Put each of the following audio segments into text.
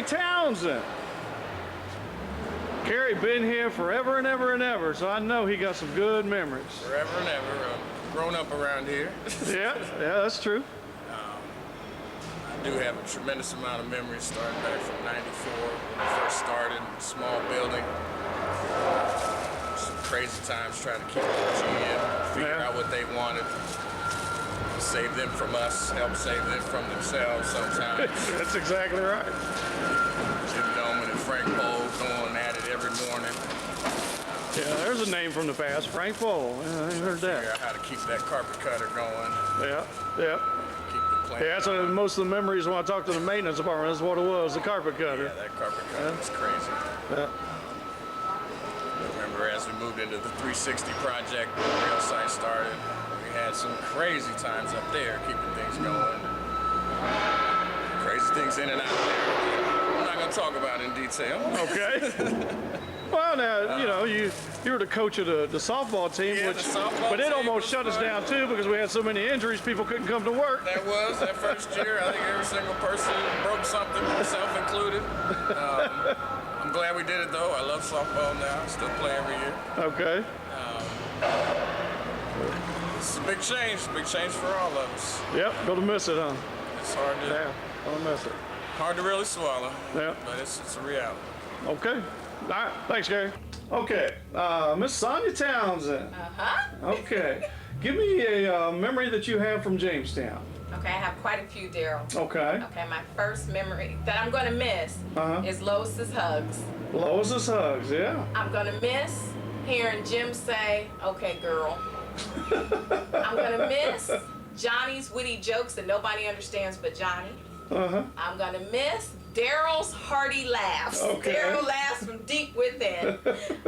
Kerry Townsend. Kerry been here forever and ever and ever, so I know he got some good memories. Forever and ever. Grown up around here. Yeah, that's true. I do have a tremendous amount of memories starting back from '94 when we first started. Small building. Some crazy times trying to keep the GM, figure out what they wanted. Save them from us, help save them from themselves sometimes. That's exactly right. Jim Doman and Frank Pohl going at it every morning. Yeah, there's a name from the past, Frank Pohl. Yeah, I heard that. Figure out how to keep that carpet cutter going. Yeah. Keep the plant Yeah, that's most of the memories when I talked to the maintenance department. That's what it was, the carpet cutter. Yeah, that carpet cutter was crazy. Yeah. Remember, as we moved into the 360 project, the rail site started, we had some crazy times up there keeping things going. Crazy things in and out there. I'm not going to talk about it in detail. Okay. Well, now, you know, you were the coach of the softball team, Yeah, but it almost shut us down, too, because we had so many injuries, people couldn't come to work. That first year. I think every single person broke something, myself included. I'm glad we did it, though. I love softball now. I still play every year. Okay. It's a big change for all of us. Yep, gonna miss it, huh? It's hard to, gonna miss it. hard to really swallow, Yeah. but it's a reality. Okay. All right, thanks, Gary. Okay, Miss Sonia Townsend. Okay, give me a memory that you have from Jamestown. Okay, I have quite a few, Daryl. Okay. Okay, my first memory that I'm gonna miss is Lois's hugs. Lois's hugs, yeah. I'm gonna miss hearing Jim say, "Okay, girl." I'm gonna miss Johnny's witty jokes that nobody understands but Johnny. I'm gonna miss Daryl's hearty laughs. Okay. Daryl laughs from deep within.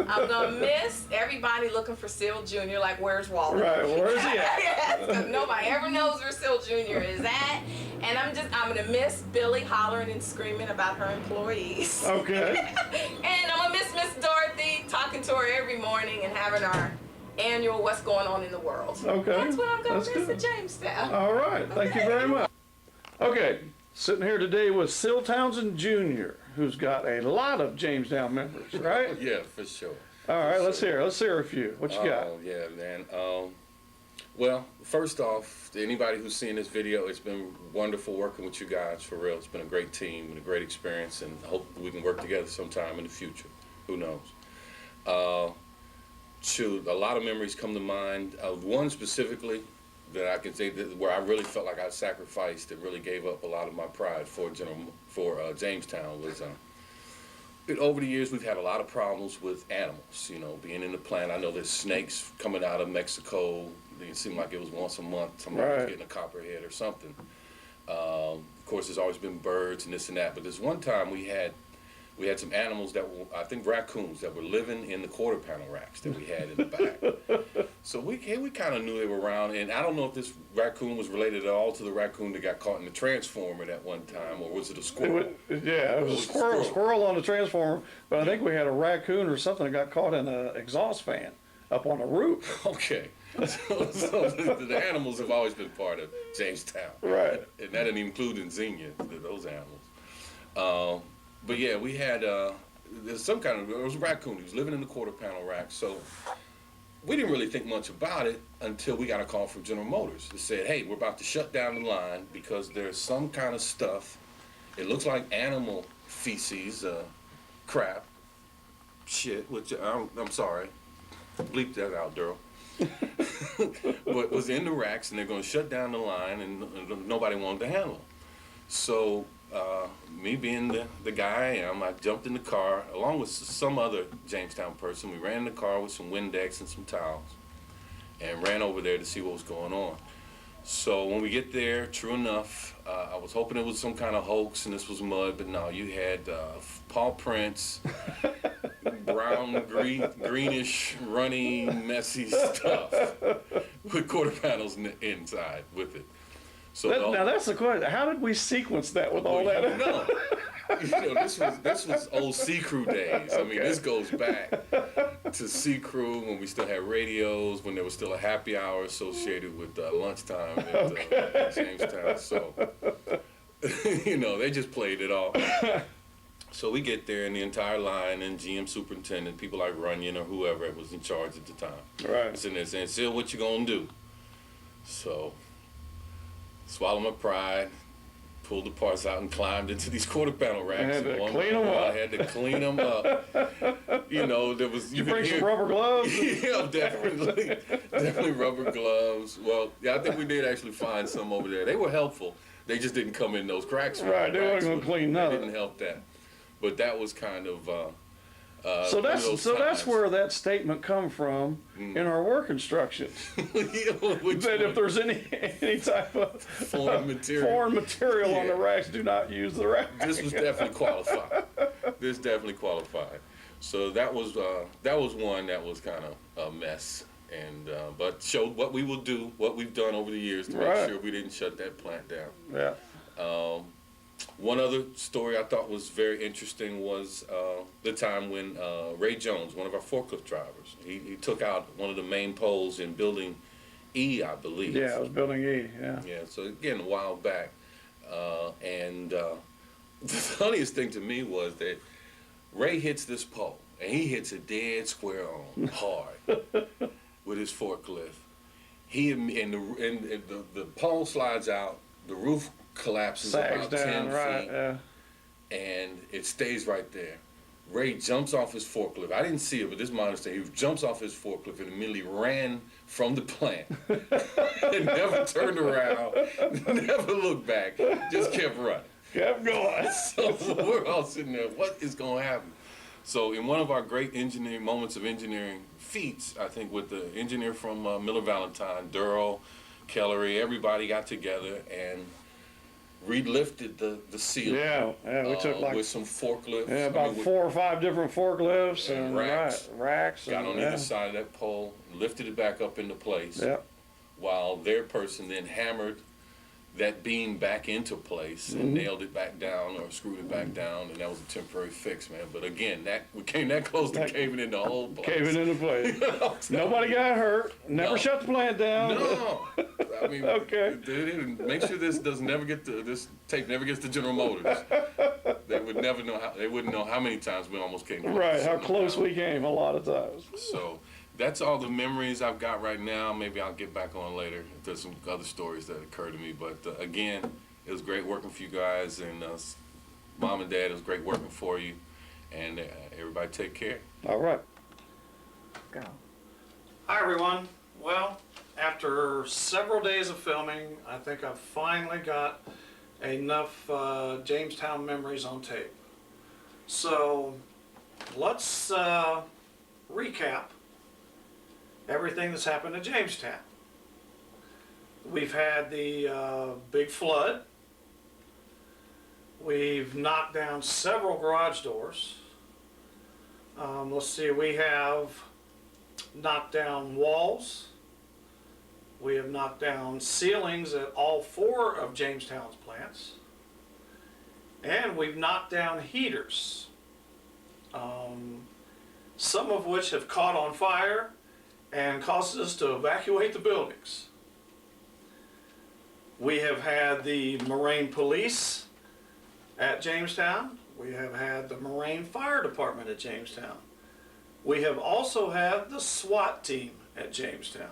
I'm gonna miss everybody looking for Seal Jr. like, where's Walter? Right, where's he at? Yes, because nobody ever knows where Seal Jr. is at. And I'm gonna miss Billy hollering and screaming about her employees. Okay. And I'm gonna miss Miss Dorothy talking to her every morning and having our annual what's going on in the world. Okay. That's what I'm gonna That's miss good. at Jamestown. All right, thank you very much. Okay, sitting here today with Seal Townsend Jr., who's got a lot of Jamestown memories, right? Yeah, for sure. All right, let's hear a few. What you got? Oh, yeah, man. Well, first off, to anybody who's seen this video, it's been wonderful working with you guys, for real. It's been a great team and a great experience, and I hope we can work together sometime in the future. Who knows? Shoot, a lot of memories come to mind. One specifically that I can say that where I really felt like I sacrificed and really gave up a lot of my pride for Jamestown was over the years we've had a lot of problems with animals, you know, being in the plant. I know there's snakes coming out of Mexico. It seemed like it was once a month somebody was getting a copperhead or something. Of course, there's always been birds and this and that, but this one time we had some animals that were, I think, raccoons that were living in the quarter panel racks that we had in the back. So we kind of knew they were around, and I don't know if this raccoon was related at all to the raccoon that got caught in the transformer at one time, or was it a squirrel? It was a squirrel on the transformer, but I think we had a raccoon or something that got caught in an exhaust fan up on the roof. Okay. So the animals have always been part of Jamestown. Right. And that didn't include in Xenia, those animals. But yeah, we had, there's some kind of, it was a raccoon. He was living in the quarter panel rack. So we didn't really think much about it until we got a call from General Motors that said, hey, we're about to shut down the line because there's some kind of stuff. It looks like animal feces, crap, shit, which I'm sorry. Bleep that out, Daryl. But was in the racks, and they're going to shut down the line, and nobody wanted to handle them. So me being the guy I am, I jumped in the car along with some other Jamestown person. We ran in the car with some Windex and some towels and ran over there to see what was going on. So when we get there, true enough, I was hoping it was some kind of hoax and this was mud, but no, you had paw prints, brown, greenish, runny, messy stuff with quarter panels inside with it. So now that's the question. How did we sequence that with all that? No. You know, this was old Sea Crew days. I mean, this goes back to Sea Crew when we still had radios, when there was still a happy hour associated with lunchtime at Jamestown. So, you know, they just played it all. So we get there, and the entire line, and GM superintendent, people like Runyon or whoever was in charge at the time. Right. Sitting there saying, "Sil, what you gonna do?" So, swallow my pride, pulled the parts out and climbed into these quarter panel racks. Had to and clean 'em up. I had to clean them up. You know, there was. You could bring some hear- rubber gloves? Yeah, definitely rubber gloves. Well, yeah, I think we did actually find some over there. They were helpful. They just didn't come in those cracks. Right, they weren't gonna clean They nothing. didn't help that. But that was kind of. So one of that's those that's times. where that statement come from in our work instructions. You know, which That if one? there's any type of Foreign material. foreign material on the Yeah. racks, do not use the rack. This was definitely qualified. This definitely qualified. So that was one that was kind of a mess, and but showed what we will do, what we've done over the years to Right. make sure we didn't shut that plant down. Yeah. One other story I thought was very interesting was the time when Ray Jones, one of our forklift drivers, he took out one of the main poles in building E, I believe. Yeah, it was building E. Yeah. Yeah, so again, a while back. And the funniest thing to me was that Ray hits this pole, and he hits it dead square on, hard, with his forklift. The pole slides out, the roof collapses Sags about down, 10 right? feet, Yeah. and it stays right there. Ray jumps off his forklift. I didn't see it, but this is my understanding. He jumps off his forklift and immediately ran from the plant. And never turned around, never looked back, just kept running. Kept going. So we're all sitting there, what is going to happen? So in one of our great engineering moments of engineering feats, I think with the engineer from Miller Valentine, Durrell, Kellery, everybody got together and relifted the seal. Yeah, we took like with some forklifts. yeah, about 4 or 5 different forklifts And and racks. racks. Got and, on yeah. either side of that pole, lifted it back up into place, Yeah. while their person then hammered that beam back into place Mm-hmm. and nailed it back down or screwed it back down, and that was a temporary fix, man. But again, we came that close to caving in the whole place. Caving into place. Nobody got hurt. Never No. shut the plant down. No, I mean, Okay. they didn't make sure this tape never gets to General Motors. They would never know how. They wouldn't know how many times we almost came close. Right, how close we came a lot of times. So that's all the memories I've got right now. Maybe I'll get back on later if there's some other stories that occur to me. But again, it was great working for you guys, and Mom and Dad, it was great working for you. And everybody take care. All right. Go. Hi, everyone. Well, after several days of filming, I think I've finally got enough Jamestown memories on tape. So let's recap everything that's happened in Jamestown. We've had the big flood. We've knocked down several garage doors. Let's see, we have knocked down walls. We have knocked down ceilings at all 4 of Jamestown's plants. And we've knocked down heaters, some of which have caught on fire and caused us to evacuate the buildings. We have had the Moraine Police at Jamestown. We have had the Moraine Fire Department at Jamestown. We have also had the SWAT team at Jamestown.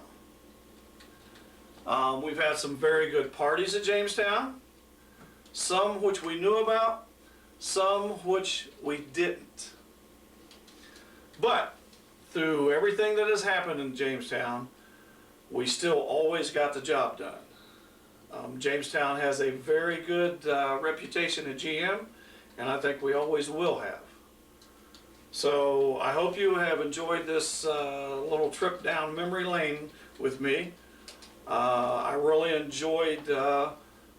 We've had some very good parties at Jamestown, some which we knew about, some which we didn't. But through everything that has happened in Jamestown, we still always got the job done. Jamestown has a very good reputation at GM, and I think we always will have. So I hope you have enjoyed this little trip down memory lane with me. I really enjoyed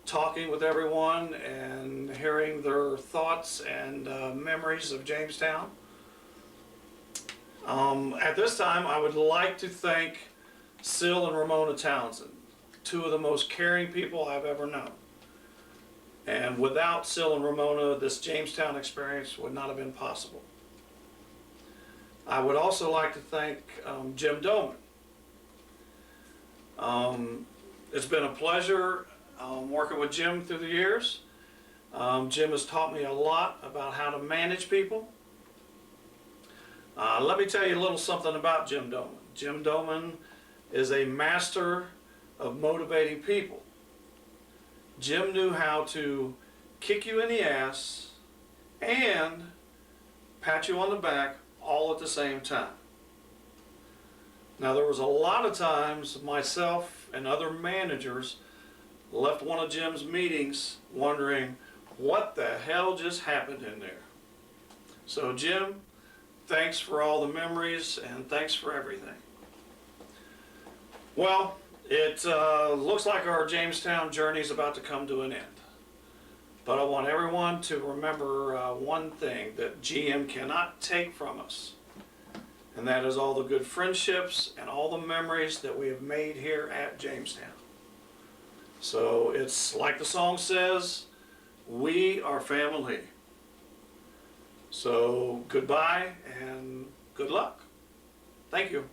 talking with everyone and hearing their thoughts and memories of Jamestown. At this time, I would like to thank Sil and Ramona Townsend, 2 of the most caring people I've ever known. And without Sil and Ramona, this Jamestown experience would not have been possible. I would also like to thank Jim Doman. It's been a pleasure working with Jim through the years. Jim has taught me a lot about how to manage people. Let me tell you a little something about Jim Doman. Jim Doman is a master of motivating people. Jim knew how to kick you in the ass and pat you on the back all at the same time. Now, there was a lot of times myself and other managers left one of Jim's meetings wondering what the hell just happened in there. So Jim, thanks for all the memories and thanks for everything. Well, it looks like our Jamestown journey is about to come to an end. But I want everyone to remember one thing that GM cannot take from us. And that is all the good friendships and all the memories that we have made here at Jamestown. So it's like the song says, we are family. So goodbye and good luck. Thank you.